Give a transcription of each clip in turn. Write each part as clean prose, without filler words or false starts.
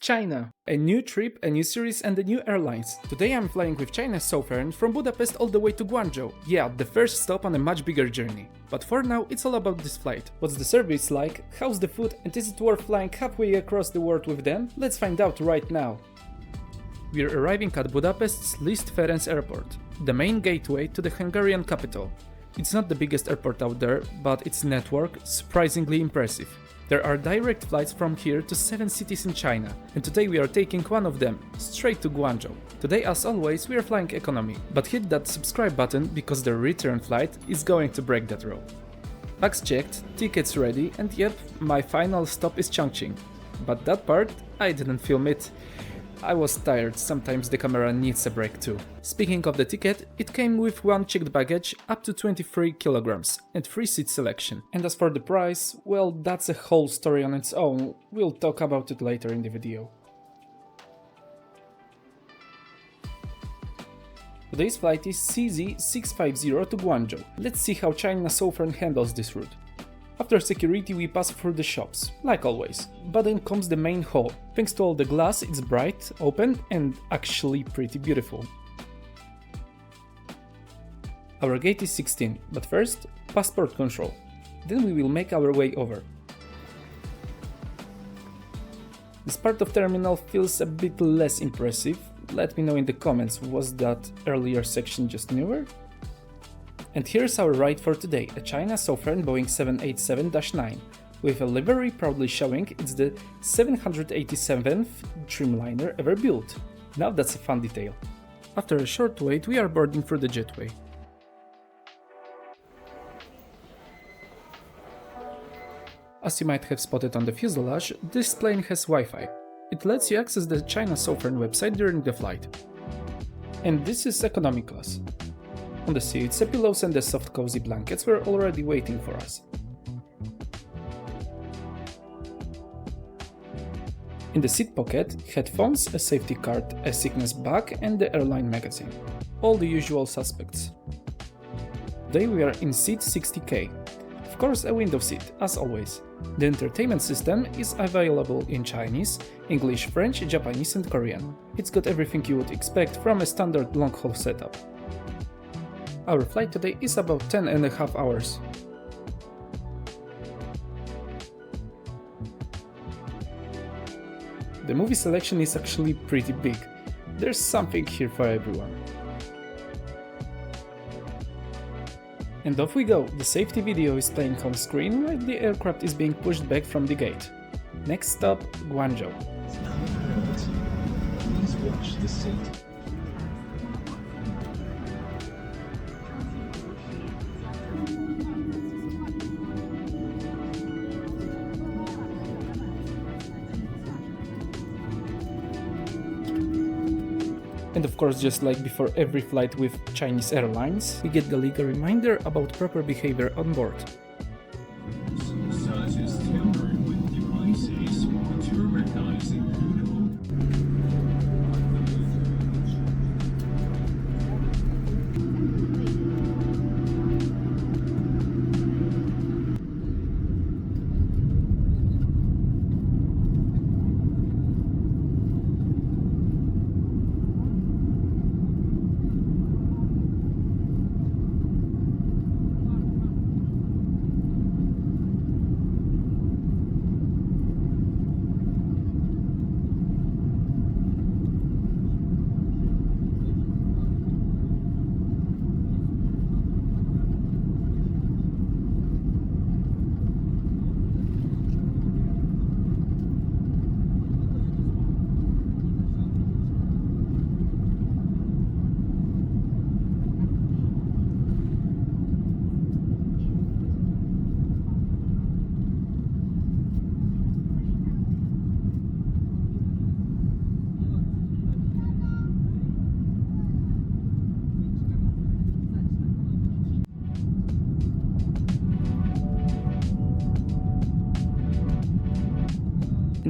China. A new trip, a new series and a new airlines. Today I'm flying with China Southern from Budapest all the way to Guangzhou. Yeah, the first stop on a much bigger journey. But for now it's all about this flight. What's the service like, how's the food and is it worth flying halfway across the world with them? Let's find out right now. We're arriving at Budapest's Liszt Ferenc Airport, the main gateway to the Hungarian capital. It's not the biggest airport out there, but its network surprisingly impressive. There are direct flights from here to 7 cities in China, and today we are taking one of them, straight to Guangzhou. Today, as always, we are flying economy, but hit that subscribe button because the return flight is going to break that rule. Bags checked, tickets ready, and yep, my final stop is Chongqing. But that part, I didn't film it. I was tired, sometimes the camera needs a break too. Speaking of the ticket, it came with one checked baggage up to 23 kilograms and free seat selection. And as for the price, well, that's a whole story on its own, we'll talk about it later in the video. Today's flight is CZ650 to Guangzhou. Let's see how China Southern handles this route. After security we pass through the shops, like always, but then comes the main hall. Thanks to all the glass it's bright, open and actually pretty beautiful. Our gate is 16, but first, passport control. Then we will make our way over. This part of terminal feels a bit less impressive. Let me know in the comments, was that earlier section just newer? And here's our ride for today, a China Southern Boeing 787-9, with a livery proudly showing it's the 787th Dreamliner ever built. Now that's a fun detail. After a short wait, we are boarding through the jetway. As you might have spotted on the fuselage, this plane has Wi-Fi. It lets you access the China Southern website during the flight. And this is economy class. On the seats, the pillows and the soft cozy blankets were already waiting for us. In the seat pocket, headphones, a safety card, a sickness bag and the airline magazine. All the usual suspects. Today we are in seat 60K. Of course a window seat, as always. The entertainment system is available in Chinese, English, French, Japanese and Korean. It's got everything you would expect from a standard long-haul setup. Our flight today is about 10.5 hours. The movie selection is actually pretty big. There's something here for everyone. And off we go, the safety video is playing on screen while the aircraft is being pushed back from the gate. Next stop, Guangzhou. Please watch the seat. And of course, just like before every flight with Chinese Airlines, we get the legal reminder about proper behavior on board.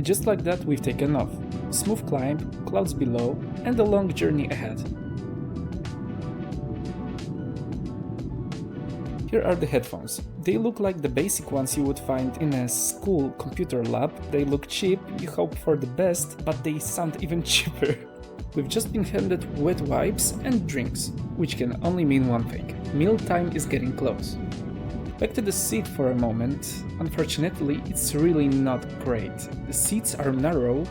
And just like that, we've taken off. Smooth climb, clouds below, and a long journey ahead. Here are the headphones. They look like the basic ones you would find in a school computer lab. They look cheap, you hope for the best, but they sound even cheaper. We've just been handed wet wipes and drinks, which can only mean one thing: mealtime is getting close. Back to the seat for a moment. Unfortunately, it's really not great. The seats are narrow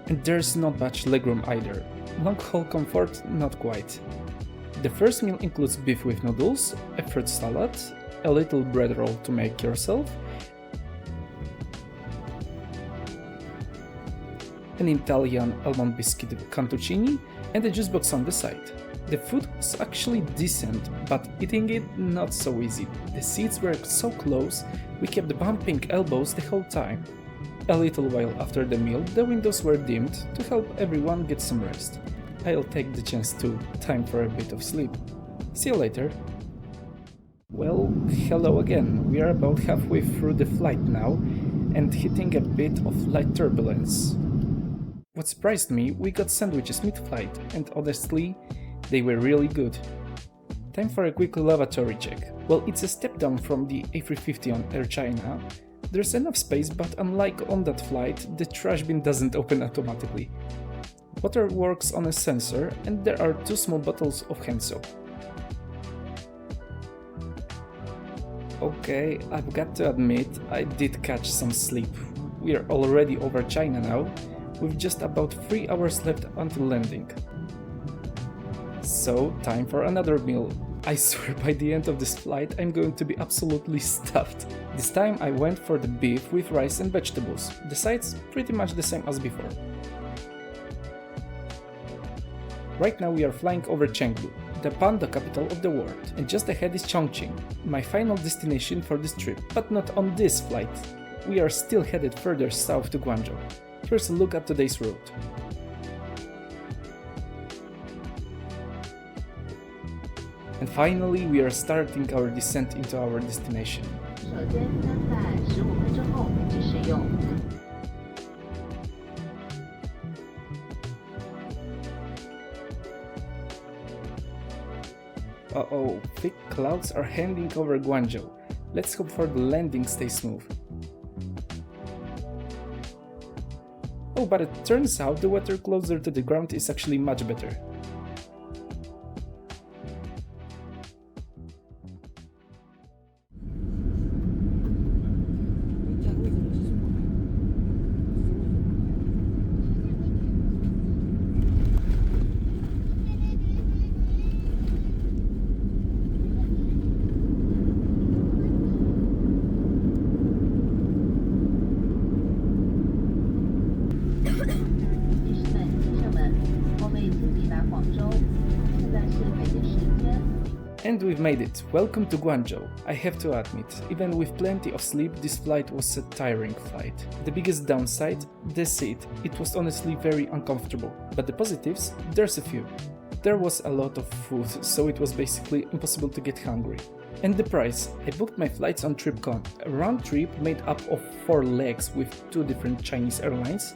and there's not much legroom either. Long haul comfort, not quite. The first meal includes beef with noodles, a fruit salad, a little bread roll to make yourself, an Italian almond biscuit cantuccini, and a juice box on the side. The food was actually decent, but eating it not so easy. The seats were so close, we kept bumping elbows the whole time. A little while after the meal, the windows were dimmed to help everyone get some rest. I'll take the chance too. Time for a bit of sleep. See you later. Well, hello again. We are about halfway through the flight now and hitting a bit of light turbulence. What surprised me, we got sandwiches mid-flight, and honestly, they were really good. Time for a quick lavatory check. Well, it's a step down from the A350 on Air China. There's enough space, but unlike on that flight, the trash bin doesn't open automatically. Water works on a sensor, and there are 2 small bottles of hand soap. Okay, I've got to admit, I did catch some sleep. We are already over China now, with just about 3 hours left until landing. So, time for another meal. I swear by the end of this flight I'm going to be absolutely stuffed. This time I went for the beef with rice and vegetables. The sides pretty much the same as before. Right now we are flying over Chengdu, the panda capital of the world, and just ahead is Chongqing, my final destination for this trip, but not on this flight. We are still headed further south to Guangzhou. Here's a look at today's route. And finally, we are starting our descent into our destination. Uh-oh, thick clouds are hanging over Guangzhou. Let's hope for the landing stays smooth. Oh, but it turns out the weather closer to the ground is actually much better. And we've made it. Welcome to Guangzhou. I have to admit, even with plenty of sleep, this flight was a tiring flight. The biggest downside? The seat. It was honestly very uncomfortable. But the positives? There's a few. There was a lot of food, so it was basically impossible to get hungry. And the price? I booked my flights on TripCon, a round trip made up of 4 legs with 2 different Chinese airlines,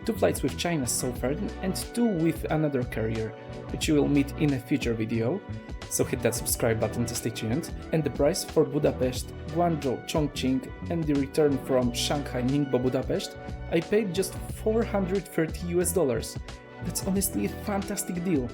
2 flights with China Southern and 2 with another carrier, which you will meet in a future video, so hit that subscribe button to stay tuned. And the price for Budapest, Guangzhou, Chongqing and the return from Shanghai Ningbo Budapest, I paid just $430. That's honestly a fantastic deal.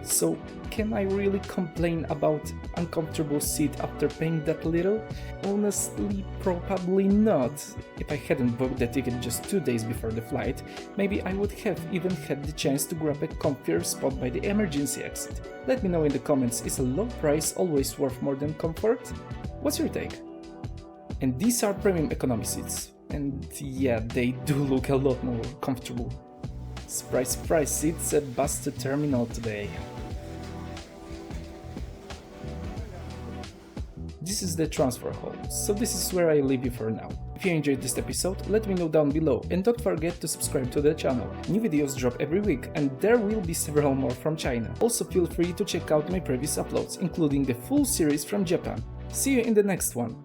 So can I really complain about uncomfortable seat after paying that little? Honestly, probably not. If I hadn't booked the ticket just 2 days before the flight, maybe I would have even had the chance to grab a comfier spot by the emergency exit. Let me know in the comments, is a low price always worth more than comfort? What's your take? And these are premium economy seats. And yeah, they do look a lot more comfortable. Surprise, surprise, it's a bus to terminal today. This is the transfer hall, so this is where I leave you for now. If you enjoyed this episode, let me know down below and don't forget to subscribe to the channel. New videos drop every week and there will be several more from China. Also feel free to check out my previous uploads, including the full series from Japan. See you in the next one.